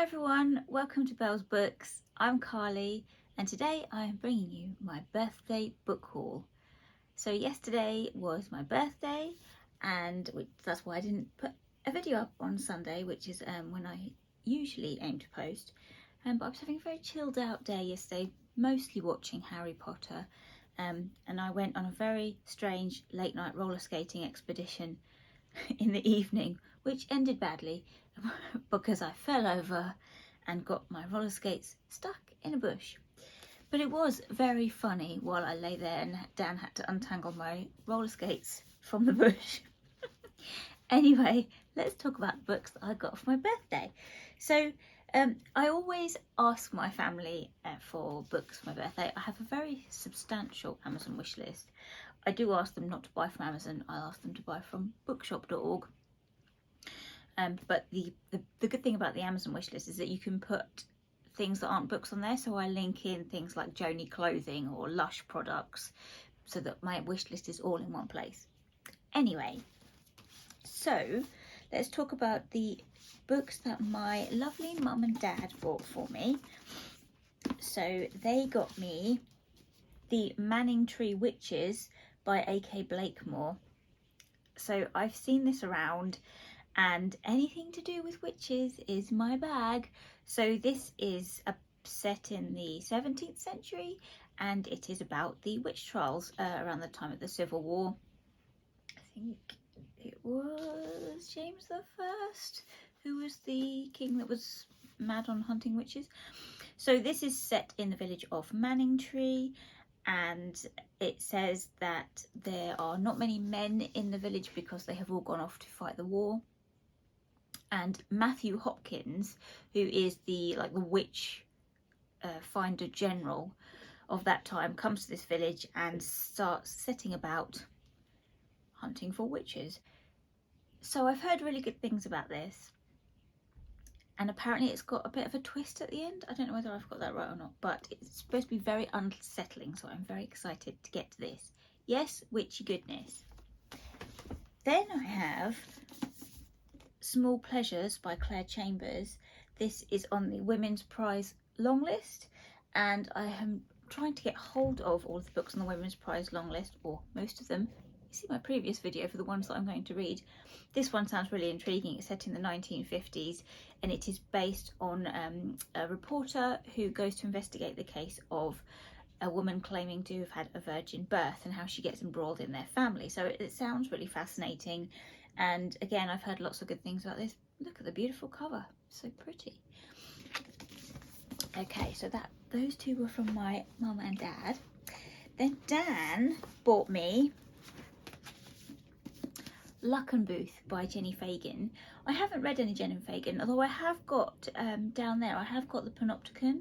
Hi everyone, welcome to Belle's Books. I'm Carly and today I am bringing you my birthday book haul. So yesterday was my birthday and that's why I didn't put a video up on Sunday, which is when I usually aim to post. But I was having a very chilled out day yesterday, mostly watching Harry Potter, and I went on a very strange late night roller skating expedition in the evening, which ended badly because I fell over and got my roller skates stuck in a bush. But it was very funny while I lay there and Dan had to untangle my roller skates from the bush. Anyway, let's talk about the books that I got for my birthday. So I always ask my family for books for my birthday. I have a very substantial Amazon wish list. I do ask them not to buy from Amazon. I ask them to buy from bookshop.org. But the good thing about the Amazon wishlist is that you can put things that aren't books on there. So I link in things like Joni clothing or Lush products so that my wishlist is all in one place. Anyway, so let's talk about the books that my lovely mum and dad bought for me. So they got me the Manningtree Witches by A.K. Blakemore. So I've seen this around and anything to do with witches is my bag. So this is set in the 17th century and it is about the witch trials around the time of the Civil War. I think it was James I who was the king that was mad on hunting witches. So this is set in the village of Manningtree, and it says that there are not many men in the village because they have all gone off to fight the war. And Matthew Hopkins, who is the witch finder general of that time, comes to this village and starts setting about hunting for witches. So I've heard really good things about this, and apparently it's got a bit of a twist at the end. I don't know whether I've got that right or not, but it's supposed to be very unsettling, so I'm very excited to get to this. Yes, witchy goodness. Then I have Small Pleasures by Clare Chambers. This is on the Women's Prize long list, and I am trying to get hold of all of the books on the Women's Prize long list, or most of them. You see my previous video for the ones that I'm going to read. This one sounds really intriguing. It's set in the 1950s and it is based on a reporter who goes to investigate the case of a woman claiming to have had a virgin birth and how she gets embroiled in their family. So it sounds really fascinating. And again, I've heard lots of good things about this. Look at the beautiful cover, so pretty. Okay, so those two were from my mum and dad. Then Dan bought me Luckenbooth by Jenni Fagan. I haven't read any Jenni Fagan, although I have got down there, I have got the Panopticon,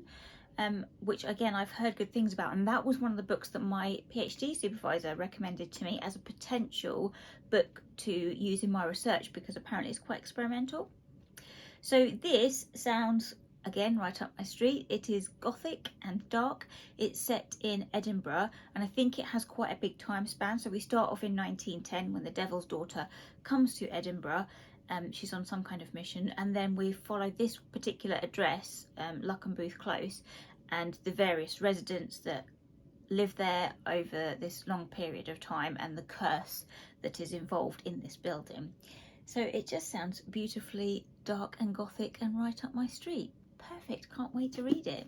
which again I've heard good things about, and that was one of the books that my PhD supervisor recommended to me as a potential book to use in my research because apparently it's quite experimental. So this sounds again right up my street. It is gothic and dark. It's set in Edinburgh and I think it has quite a big time span. So we start off in 1910 when the Devil's Daughter comes to Edinburgh. She's on some kind of mission, and then we follow this particular address, Luckenbooth Close, and the various residents that live there over this long period of time and the curse that is involved in this building. So it just sounds beautifully dark and gothic and right up my street. Perfect, can't wait to read it.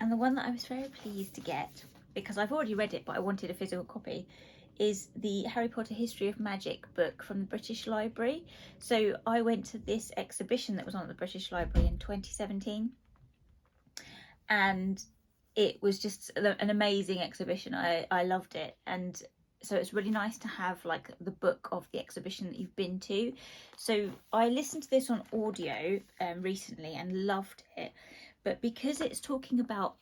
And the one that I was very pleased to get, because I've already read it but I wanted a physical copy, is the Harry Potter History of Magic book from the British Library. So I went to this exhibition that was on at the British Library in 2017 and it was just an amazing exhibition. I loved it, and so it's really nice to have like the book of the exhibition that you've been to. So I listened to this on audio recently and loved it, but because it's talking about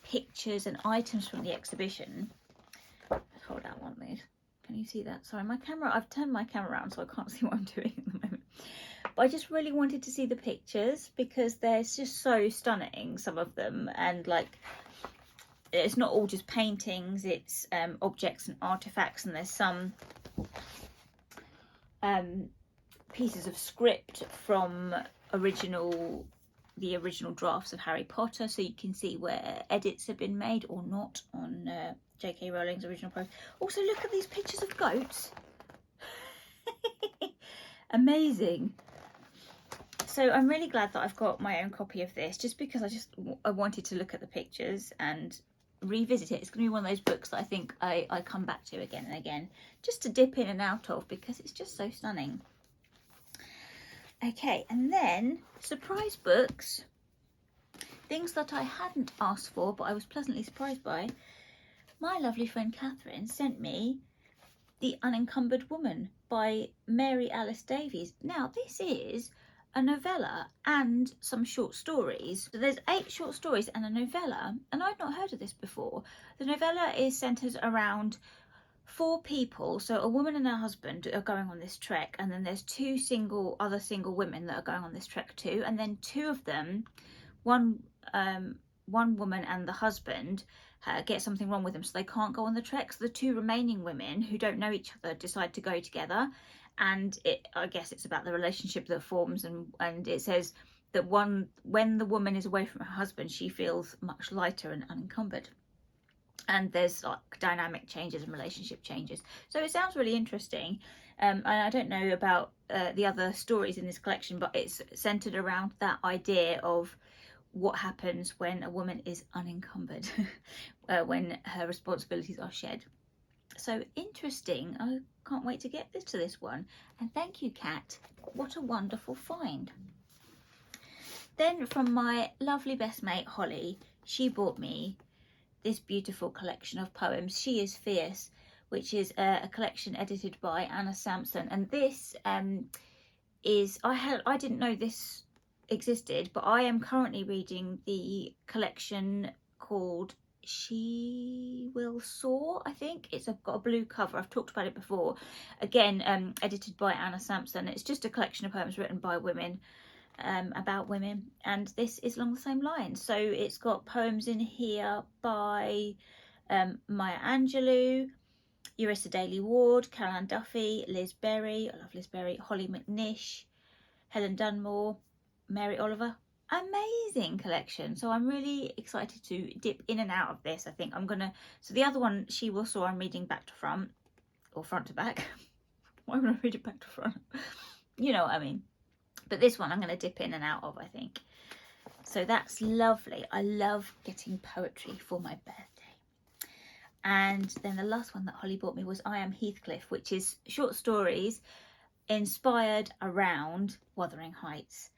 pictures and items from the exhibition, hold out one minute, can you see that? Sorry, my camera, I've turned my camera around so I can't see what I'm doing at the moment, but I just really wanted to see the pictures because they're just so stunning, some of them, and like it's not all just paintings, it's objects and artifacts, and there's some pieces of script from the original drafts of Harry Potter, so you can see where edits have been made or not on J.K. Rowling's original post. Also, look at these pictures of goats. Amazing. So I'm really glad that I've got my own copy of this, just because I wanted to look at the pictures and revisit it. It's going to be one of those books that I think I come back to again and again, just to dip in and out of, because it's just so stunning. Okay, and then surprise books, things that I hadn't asked for but I was pleasantly surprised by. My lovely friend Catherine sent me The Unencumbered Woman by Mary Alice Davies. Now, this is a novella and some short stories. So there's 8 short stories and a novella, and I'd not heard of this before. The novella is centred around 4 people, so a woman and her husband are going on this trek, and then there's 2 other single women that are going on this trek too, and then 2 of them, one woman and the husband get something wrong with them, so they can't go on the trek. So the 2 remaining women who don't know each other decide to go together, and I guess it's about the relationship that forms, and it says that when the woman is away from her husband, she feels much lighter and unencumbered. And there's like dynamic changes and relationship changes. So it sounds really interesting. And I don't know about the other stories in this collection, but it's centered around that idea of what happens when a woman is unencumbered, when her responsibilities are shed. So interesting. I can't wait to get to this one. And thank you, Kat. What a wonderful find. Then from my lovely best mate, Holly, she bought me this beautiful collection of poems, She is Fierce, which is a collection edited by Ana Sampson. And this I didn't know this existed, but I am currently reading the collection called She Will Soar, I think. It's got a blue cover. I've talked about it before. Again, edited by Ana Sampson. It's just a collection of poems written by women, about women, and this is along the same lines. So it's got poems in here by Maya Angelou, Eurissa Daly Ward, Caroline Duffy, Liz Berry, I love Liz Berry, Holly McNish, Helen Dunmore, Mary Oliver. Amazing collection. So I'm really excited to dip in and out of this. I think I'm gonna, so the other one, She Will Soar, I'm reading back to front, or front to back. Why would I read it back to front? You know what I mean. But this one I'm going to dip in and out of, I think. So that's lovely. I love getting poetry for my birthday. And then the last one that Holly bought me was I Am Heathcliff, which is short stories inspired around Wuthering Heights.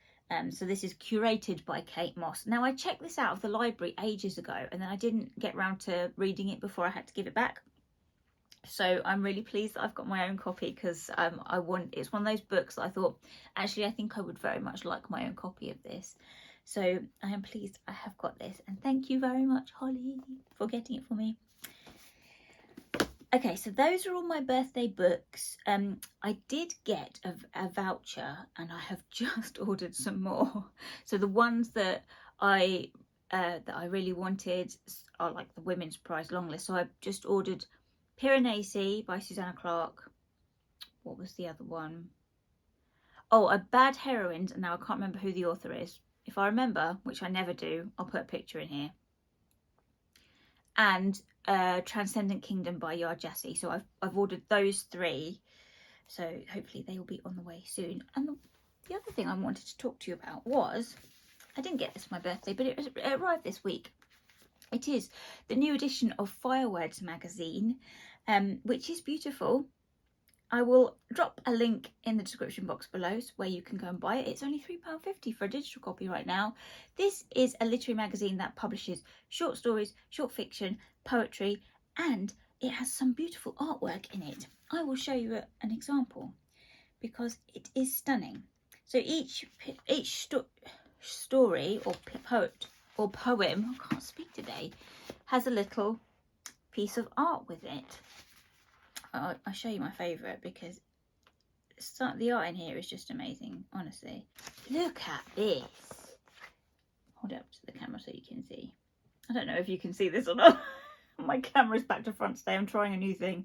So this is curated by Kate Mosse. Now, I checked this out of the library ages ago, and then I didn't get round to reading it before I had to give it back. So I'm really pleased that I've got my own copy, because it's one of those books that I thought, actually, I think I would very much like my own copy of this. So I am pleased I have got this, and thank you very much, Holly, for getting it for me. Okay, so those are all my birthday books. I did get a voucher, and I have just ordered some more. So the ones that I really wanted are like the Women's Prize long list. So I've just ordered Piranesi by Susanna Clarke. What was the other one? Oh, A Bad Heroines, and now I can't remember who the author is. If I remember, which I never do, I'll put a picture in here. And Transcendent Kingdom by Gyasi. So I've ordered those 3. So hopefully they will be on the way soon. And the other thing I wanted to talk to you about was, I didn't get this for my birthday, but it arrived this week. It is the new edition of Firewords magazine, which is beautiful. I will drop a link in the description box below where you can go and buy it. It's only £3.50 for a digital copy right now. This is a literary magazine that publishes short stories, short fiction, poetry, and it has some beautiful artwork in it. I will show you an example because it is stunning. So each story or poem, I can't speak today, has a little piece of art with it. I'll show you my favourite because the art in here is just amazing, honestly. Look at this. Hold it up to the camera so you can see. I don't know if you can see this or not. My camera's back to front today. I'm trying a new thing.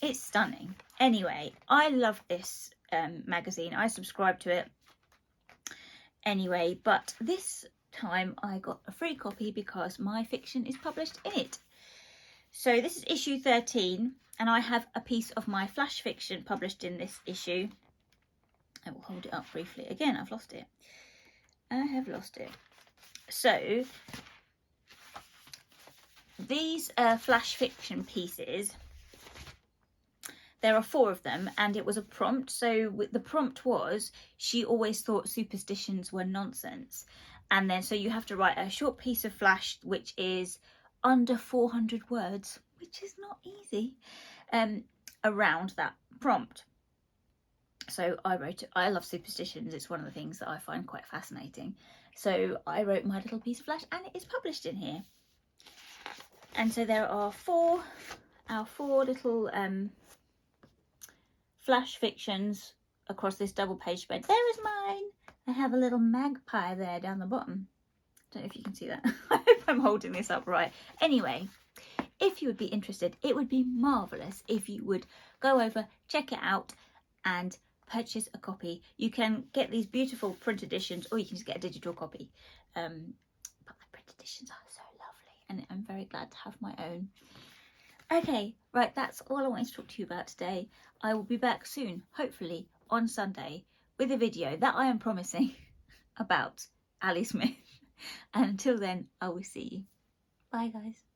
It's stunning. Anyway, I love this magazine. I subscribe to it anyway, but this time I got a free copy because my fiction is published in it. So this is issue 13, and I have a piece of my flash fiction published in this issue. I will hold it up briefly. Again, I've lost it. I have lost it. So these flash fiction pieces, there are 4 of them, and it was a prompt. So the prompt was, she always thought superstitions were nonsense. And then so you have to write a short piece of flash which is under 400 words, which is not easy, around that prompt. So I wrote it. I love superstitions. It's one of the things that I find quite fascinating. So I wrote my little piece of flash, and it is published in here. And so there are our four little flash fictions across this double page spread. There is mine. I have a little magpie there down the bottom. Don't know if you can see that. I hope I'm holding this up right. Anyway, if you would be interested, it would be marvellous if you would go over, check it out, and purchase a copy. You can get these beautiful print editions, or you can just get a digital copy. But the print editions are so lovely, and I'm very glad to have my own. Okay, right, that's all I wanted to talk to you about today. I will be back soon, hopefully on Sunday, with a video that I am promising about Ali Smith. And until then, I will see you. Bye, guys.